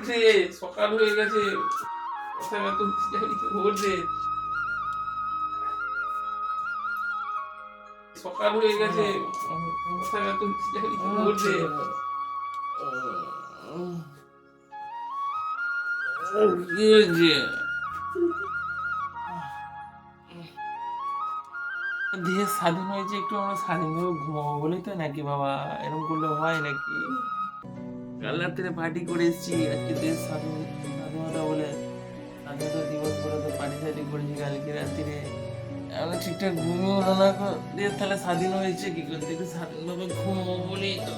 দে, সকাল হয়ে গেছে। কোথায় এত ভোর দে, সকাল হয়ে গেছে। কোথায় এত ভোর দে। কি হয়েছে? দেহ স্বাধীন হয়েছে, একটু আমরা স্বাধীনভাবে ঘুমাবো বলেই তো নাকি বাবা? এরকম করলে হয় নাকি? কাল রাত্রে পার্টি করে এসেছি, আজকে দেশ স্বাধীনতা বলে, স্বাধীনতা দিবস বলে তো পার্টি সার্টি করেছি কালকে রাত্রে। আমরা ঠিকঠাক ঘুমিয়ে হলো না, দেশ তাহলে স্বাধীন হয়েছে কি করতে? একটু স্বাধীনভাবে ঘুমাবো বলেই তো।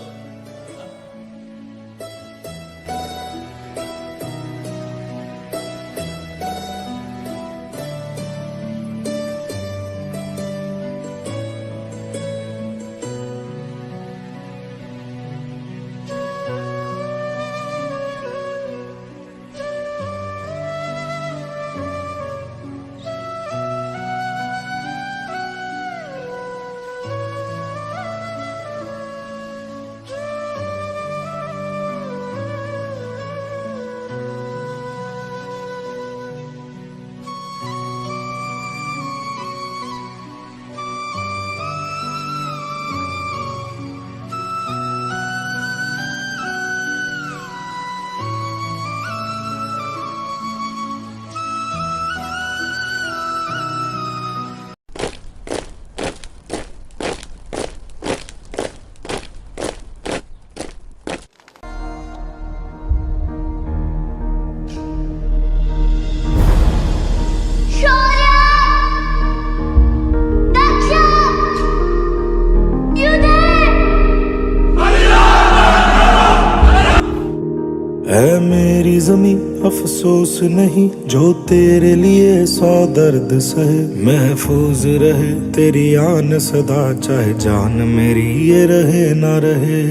है मेरी ज़मीं अफसोस नहीं जो तेरे लिए 100 दर्द सहे, महफूज रहे तेरी आन सदा, चाहे जान मेरी ये रहे ना रहे।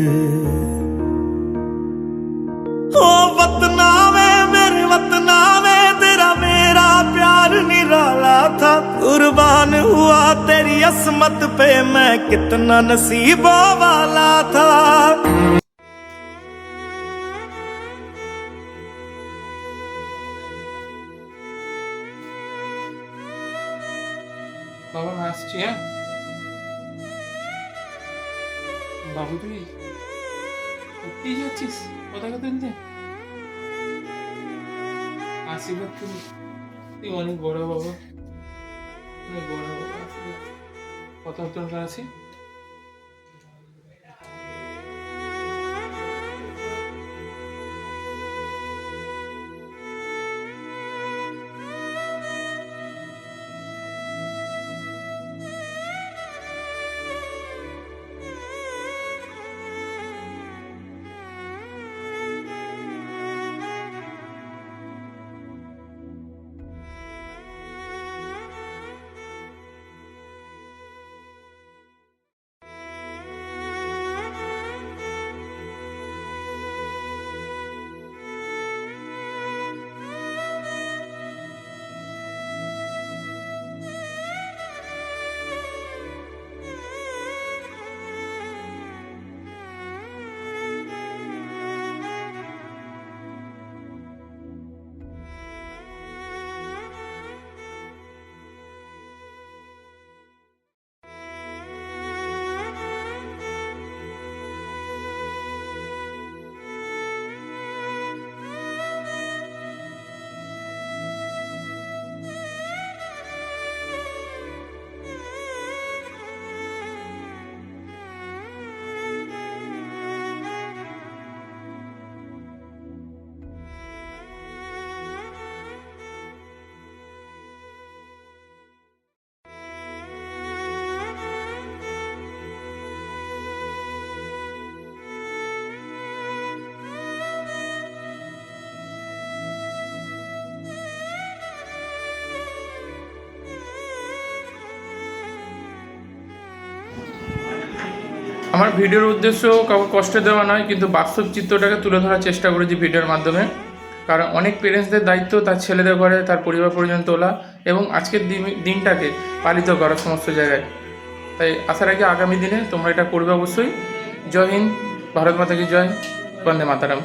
ओ वतना में मेरे वतना में तेरा मेरा प्यार निराला था, कुर्बान हुआ तेरी असमत पे मैं कितना नसीबों वाला था। বাবা আমি আসছি, হ্যাঁ? বাবু তুই সত্যিই যাচ্ছিস পতাকা তুলতে? আশীর্বাদ করি, তুই অনেক বড় বাবা, অনেক বড় বাবা। আশীর্বাদ, পতাকা তুলতে আসি। আমার ভিডিওর উদ্দেশ্য কাউকে কষ্ট দেওয়া নয়, কিন্তু বাস্তব চিত্রটাকে তুলে ধরার চেষ্টা করেছি ভিডিওর মাধ্যমে। কারণ অনেক পেরেন্টসদের দায়িত্ব তার ছেলেদের ঘরে তার পরিবার পরিজন তোলা এবং আজকের দিনটাকে পালিত করা সমস্ত জায়গায়। তাই আশা রাখি আগামী দিনে তোমরা এটা করবে অবশ্যই। জয় হিন্দ, ভারত মাতা কি জয়, বন্দে মাতারাম।